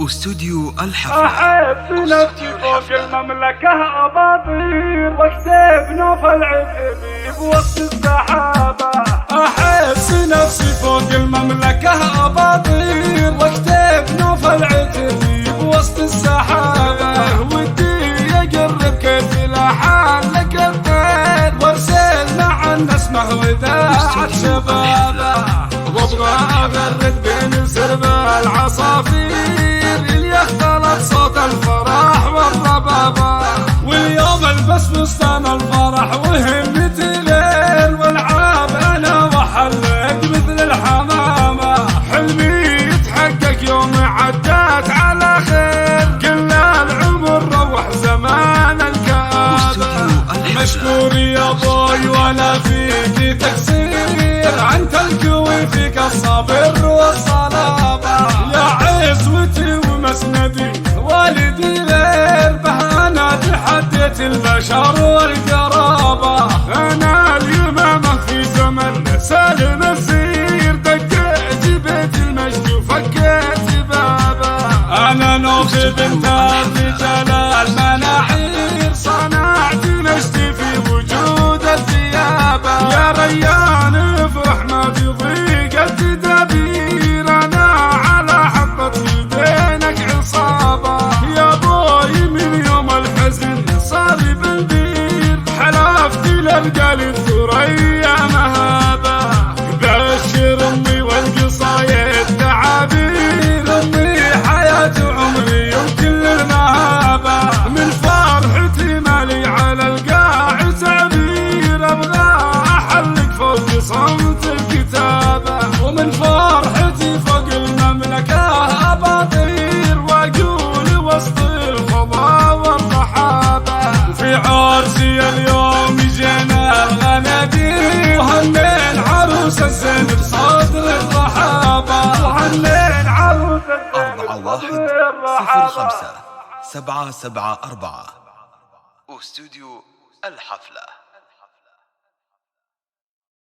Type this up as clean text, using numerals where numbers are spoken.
استوديو الحفلة. أحب نفسي فوق المملكة أباطير واكتب نوف العتبي بوسط السحابة. أحب نفسي فوق المملكة أباطير واكتب نوف العتبي بوسط السحابة. ودي أقرب كيف الأحال لك الطير وارسل مع النسمة وإذاعة شبابه. وابغى أغرد بين سرب العصافير اللي اختلط صوت الفرح والربابة. واليوم البس فستان الفرح وهمتي ليل والعاب انا وحلق مثل الحمامة. حلمي يتحقق يوم عدات على خير كل العمر روح زمان الكآبة. مشكور يا ابوي ولا فيك تقصير انت القوي فيك الصبر والصلابة. يا عزوتي ومسندي والدي غير به انا تحديت البشر والقرابة. انا اليمامة في زمن سالم الزير دقيت بيت المجد وفكيت بابه. انا نوخي بنت الرجال المناحير صنعت نشتي في وجود الثيابة. يا ريان افرح ما في ضيق التدابير انا على حبة يدينك عصابة. يا بوي من يوم الحزن صاري بالبير حلفت للقى الثريا مهابة. بشر امي والقصايد تعابير امي حياة عمري وكل المهابة. من فرحتي مالي على القاع تعبير ابغى احلق فوق صمت الكتابة. ومن فرحتي فوق المملكة اباطير واقول وسط الفضاء والرحابة. وفي عرسي اليوم جينا الغنادير وهنين عروس الزين بصدر الرحابة. وهنين عروس الزين 4105 774. استوديو الحفلة.